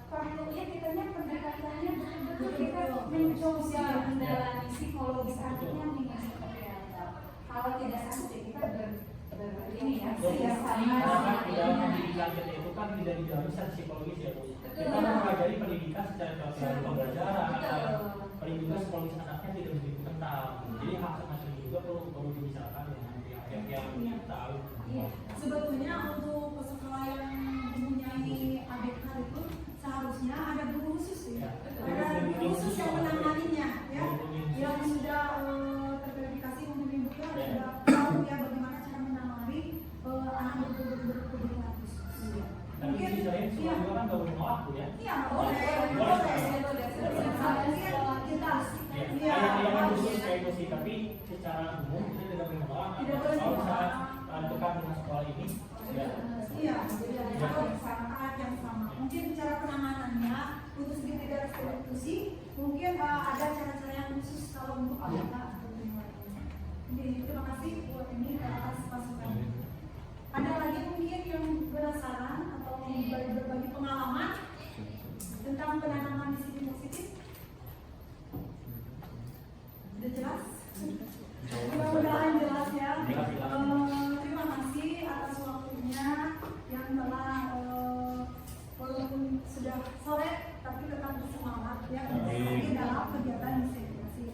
perlu ya kitanya pendekatannya betul-betul kita mencoba mendalami psikologis artinya dengan seperti apa. Kalau tidak sanggup ya kita ini ya karena tidak pendidikan kita itu kan tidak dijalani secara psikologis ya Bu. Kita mempelajari pendidikan secara pembelajaran, pendidikan psikologis anaknya tidak begitu kental. Jadi hak semacam itu juga perlu dibicarakan dengan pihak yang tahu. Iya, sebetulnya untuk sekolah yang mempunyai ABK itu seharusnya ada guru khusus ya. Ada guru khusus yang menanganinya ya, yang sudah terverifikasi untuk ibu ya, sudah tahu ya bagaimana cara menangani anak berkebutuhan khusus. Dan di sisi lain sekolah juga kan nggak boleh nolak Bu ya. Iya, boleh. Kita Yang khusus kayak itu sih, tapi secara umum kita tidak boleh menolak. Kalau misalnya dekat dengan sekolah ini, ya. Iya, kalau anak yang sama. Mungkin cara penanganannya untuk segi tidak restitusi, mungkin ada cara-cara yang khusus kalau untuk anak. Jadi terima kasih buat ini atas masukan. Ada lagi mungkin yang penasaran atau berbagi pengalaman tentang penanaman disiplin positif? Sudah jelas? Mudah-mudahan jelas ya. Terima kasih atas waktunya yang telah walaupun sudah sore tapi tetap bersemangat ya di dalam kegiatan integrasi.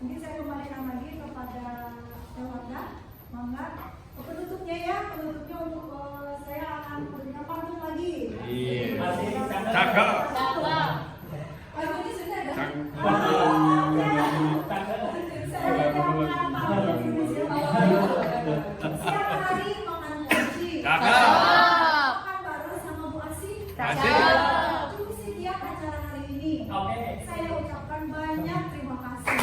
Mungkin saya kembalikan lagi kepada Wardah, mangga penutupnya ya, penutupnya untuk saya akan berikan pantun lagi. Cakep. Pantunnya sudah ada. Siap hari makan kunci. Makan bareng sama Bu Asih. Kunci tiap acara hari ini. Saya ucapkan banyak terima kasih.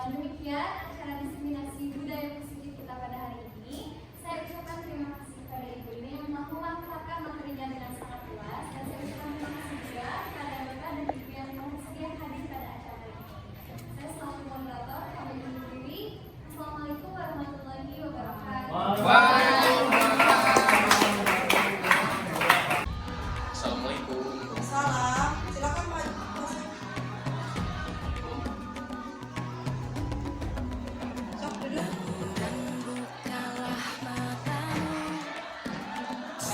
Demikian acara diseminasi budaya positif kita pada hari ini. Saya ucapkan terima kasih kepada Ibu ini yang memaparkan materinya dengan sangat luas, dan saya ucapkan terima kasih juga kepada Bapak dan Ibu yang bersedia hadir pada acara ini. Saya selaku moderator, kami undur diri. Assalamualaikum warahmatullahi wabarakatuh. Assalamualaikum. Salam, silakan Pak. Sok duduk.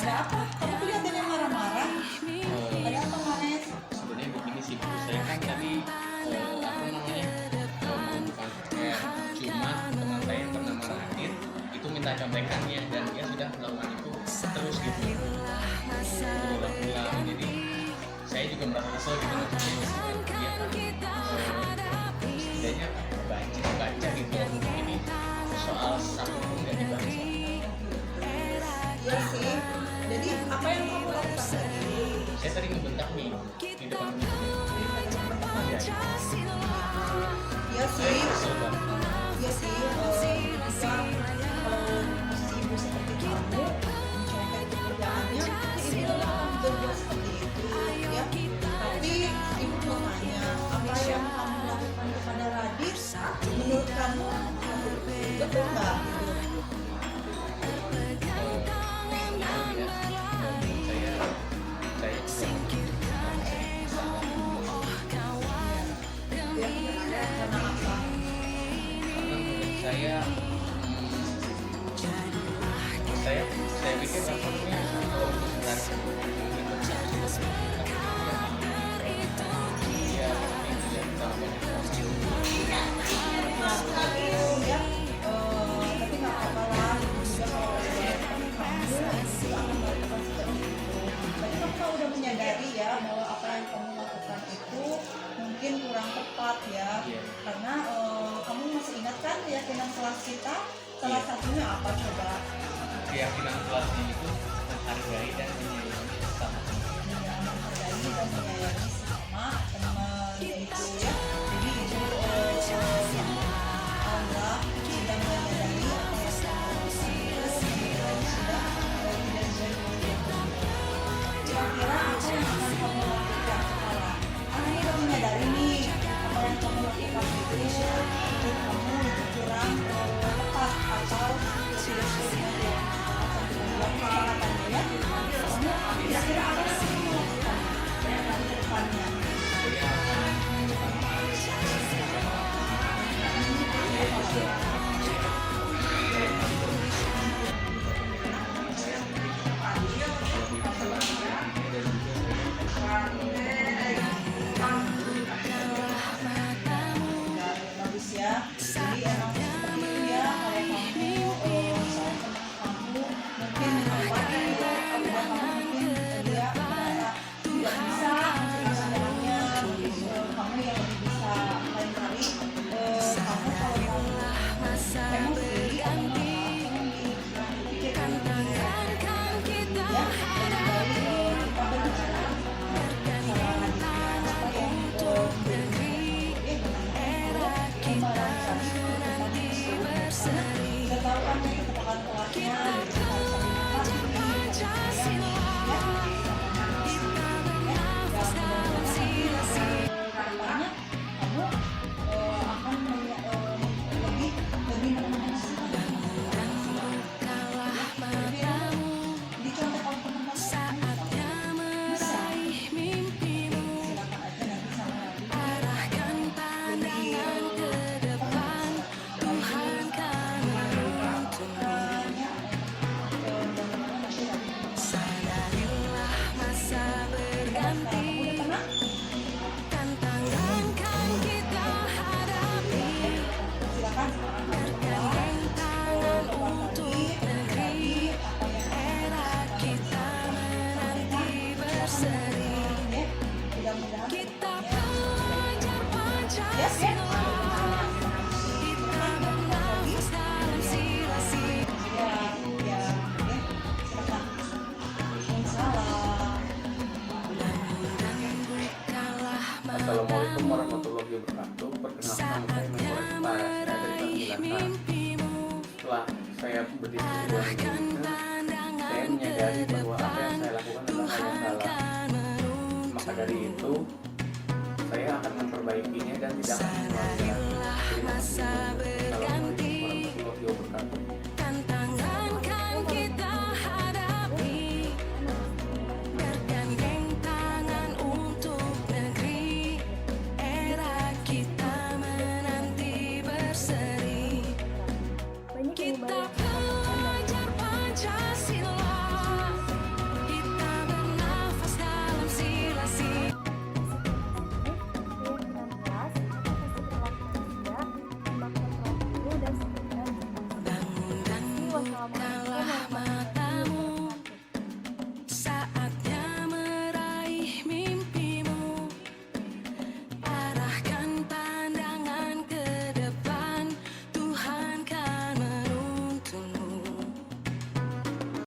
Ada apa? Kamu kelihatannya marah-marah. Ada apa Manes? Sebenarnya begini sih Bu, saya kan tadi cuma teman saya yang bernama Radit itu minta contekannya dan dia sudah melakukan itu terus gitu berulang-ulang. Jadi saya juga merasa kesel gitu dia setidaknya baca gitu ini soal satu pun nggak dibahas. Iya sih. Jadi apa yang kamu lakukan tadi? Saya tadi ngebentak nih di depan teman-teman. Iya sih. Saya kesel banget. Iya sih. Bisa kalau posisi ibu seperti kamu mencontohkan pekerjaannya, ibu akan berbuat seperti itu, ya. Tapi ibu mau tanya, apa yang kamu lakukan kepada Radit menurut kamu betul nggak? Saya pikir rasanya kalau untuk menyadari ya bahwa apa yang kamu lakukan itu mungkin kurang tepat ya, karena kamu masih ingat kan keyakinan kelas kita salah satunya apa coba? keyakinan kelasnya itu menghargai dan menyayangi sesama. Ya, menghargai dan menyayangi sesama teman yaitu ya. Jadi itu Allah sudah menyadari apa yang kira-kira apa yang akan kamu lakukan sekarang? Kamu udah menyadari nih apa yang kamu lakukan itu kamu kurang tepat atau tidak sesuai dengan kesepakatan ya. Kamu kira-kira apa yang kamu lakukan dari depannya? Bagus ya. Jadi emang seperti itu ya kalau kamu soal teman kamu mungkin membuat kamu mungkin dia tidak bisa menceritakannya, kamu yang lebih bisa lain kali kamu kalau kamu sendiri pikirkan ya Assalamualaikum warahmatullahi wabarakatuh. Perkenalkan saya Menpora Setara, saya dari kelas 9A. Setelah saya berdiskusi dengan guru, saya menyadari bahwa apa yang saya lakukan adalah hal yang salah. Maka dari itu, saya akan memperbaikinya dan tidak akan mengulangi lagi. Terima kasih. Assalamualaikum.